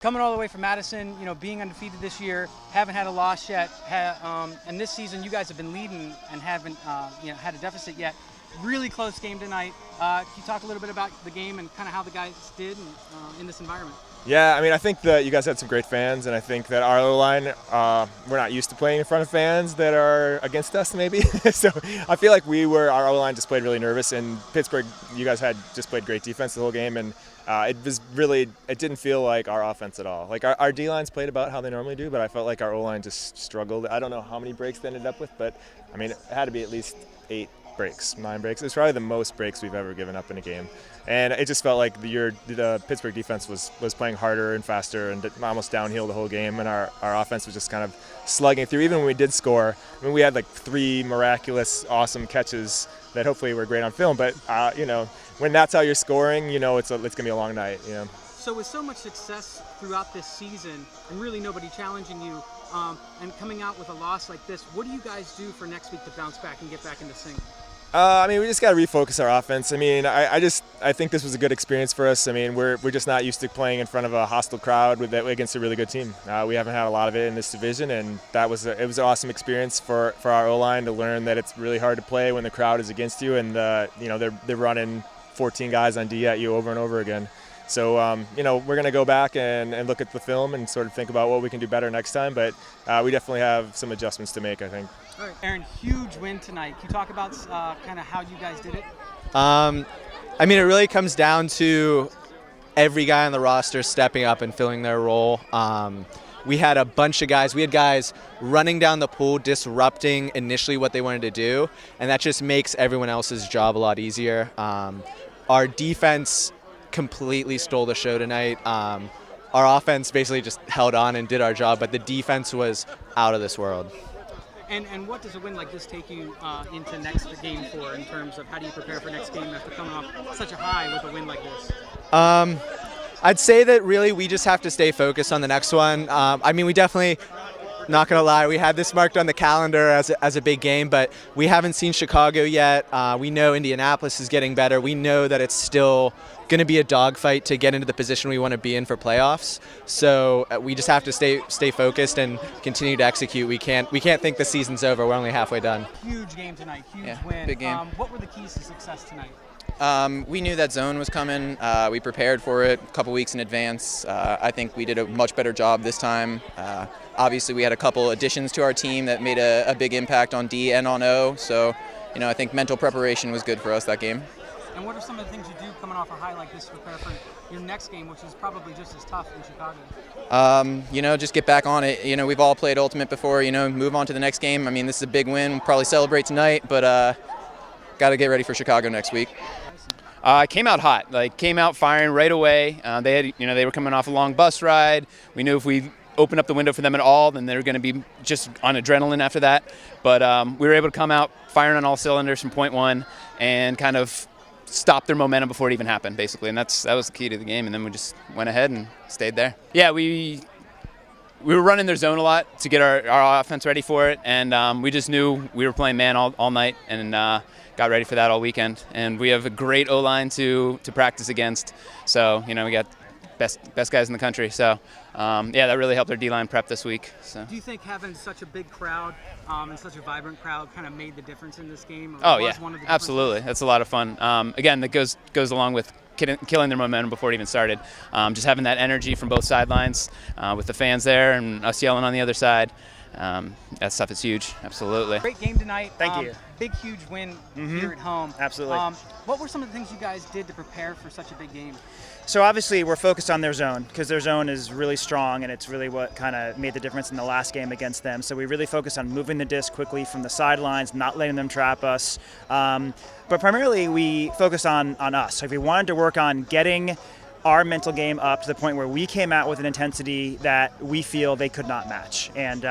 coming all the way from Madison, being undefeated this year, haven't had a loss yet, and this season you guys have been leading and haven't had a deficit yet. Really close game tonight. Can you talk a little bit about the game and kind of how the guys did in this environment? Yeah, I mean, I think that you guys had some great fans, and I think that our O-line, we're not used to playing in front of fans that are against us, maybe. So I feel like our O-line just played really nervous, and Pittsburgh, you guys had just played great defense the whole game, and it didn't feel like our offense at all. Like our D-lines played about how they normally do, but I felt like our O-line just struggled. I don't know how many breaks they ended up with, but I mean, it had to be at least 9 breaks. It's probably the most breaks we've ever given up in a game. And it just felt like the Pittsburgh defense was playing harder and faster and almost downhill the whole game, and our offense was just kind of slugging through. Even when we did score, I mean, we had like 3 miraculous, awesome catches that hopefully were great on film, but when that's how you're scoring, it's going to be a long night. So with so much success throughout this season and really nobody challenging you, and coming out with a loss like this, what do you guys do for next week to bounce back and get back into sync? I mean, we just got to refocus our offense. I mean, I think this was a good experience for us. I mean, we're just not used to playing in front of a hostile crowd against a really good team. We haven't had a lot of it in this division, and it was an awesome experience for our O-line to learn that it's really hard to play when the crowd is against you, and they're running 14 guys on D at you over and over again. So, we're going to go back and look at the film and sort of think about what we can do better next time, but we definitely have some adjustments to make, I think. All right, Aaron, huge win tonight. Can you talk about kind of how you guys did it? I mean, it really comes down to every guy on the roster stepping up and filling their role. We had a bunch of guys. We had guys running down the pool, disrupting initially what they wanted to do, and that just makes everyone else's job a lot easier. Our defense completely stole the show tonight. Our offense basically just held on and did our job, but the defense was out of this world. And what does a win like this take you into next game for, in terms of how do you prepare for next game after coming off such a high with a win like this? I'd say that really we just have to stay focused on the next one. I mean, we definitely, not going to lie, we had this marked on the calendar as a big game, but we haven't seen Chicago yet. We know Indianapolis is getting better. We know that it's still going to be a dogfight to get into the position we want to be in for playoffs. So we just have to stay focused and continue to execute. We can't think the season's over. We're only halfway done. Huge game tonight. Huge win. Big game. What were the keys to success tonight? We knew that zone was coming. We prepared for it a couple weeks in advance. I think we did a much better job this time. Obviously, we had a couple additions to our team that made a big impact on D and on O. So, I think mental preparation was good for us that game. And what are some of the things you do coming off a high like this to prepare for your next game, which is probably just as tough in Chicago? Just get back on it. We've all played Ultimate before. Move on to the next game. I mean, this is a big win. We'll probably celebrate tonight, but got to get ready for Chicago next week. Came out hot. Came out firing right away. They were coming off a long bus ride. We knew if we opened up the window for them at all, then they were going to be just on adrenaline after that. But we were able to come out firing on all cylinders from point one and kind of stop their momentum before it even happened, basically. And that was the key to the game. And then we just went ahead and stayed there. Yeah, we were running their zone a lot to get our offense ready for it. And we just knew we were playing man all night and got ready for that all weekend. And we have a great O-line to practice against. So, we got best guys in the country. So, that really helped our D-line prep this week. So. Do you think having such a big crowd and such a vibrant crowd kind of made the difference in this game? Oh, yeah, absolutely. That's a lot of fun. Again, that goes along with killing their momentum before it even started. Just having that energy from both sidelines with the fans there and us yelling on the other side. That stuff is huge. Absolutely. Great game tonight. Thank you. Big, huge win here at home. Absolutely. What were some of the things you guys did to prepare for such a big game? So obviously we're focused on their zone because their zone is really strong, and it's really what kind of made the difference in the last game against them. So we really focused on moving the disc quickly from the sidelines, not letting them trap us. But primarily we focused on us. So if we wanted to work on getting our mental game up to the point where we came out with an intensity that we feel they could not match. And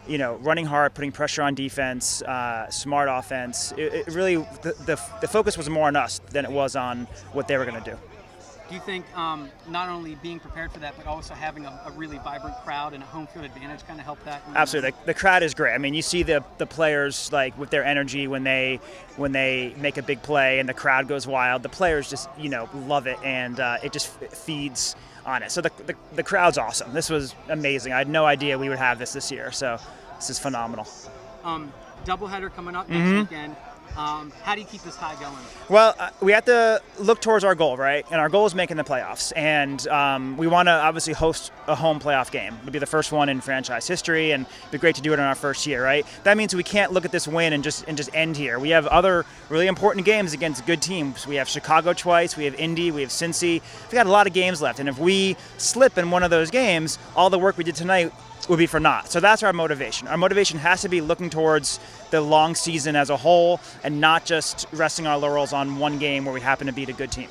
running hard, putting pressure on defense, smart offense. It really, the focus was more on us than it was on what they were going to do. Do you think not only being prepared for that, but also having a really vibrant crowd and a home field advantage kind of helped that? Absolutely, the crowd is great. I mean, you see the players like with their energy when they make a big play and the crowd goes wild. The players just love it, and it just feeds on it. So the crowd's awesome. This was amazing. I had no idea we would have this year. So this is phenomenal. Doubleheader coming up next weekend. How do you keep this high going? Well, we have to look towards our goal, right? And our goal is making the playoffs. And we want to obviously host a home playoff game. It'll be the first one in franchise history, and it'd be great to do it in our first year, right? That means we can't look at this win and just end here. We have other really important games against good teams. We have Chicago twice, we have Indy, we have Cincy. We've got a lot of games left. And if we slip in one of those games, all the work we did tonight would be for naught. So that's our motivation. Our motivation has to be looking towards the long season as a whole and not just resting our laurels on one game where we happen to beat a good team.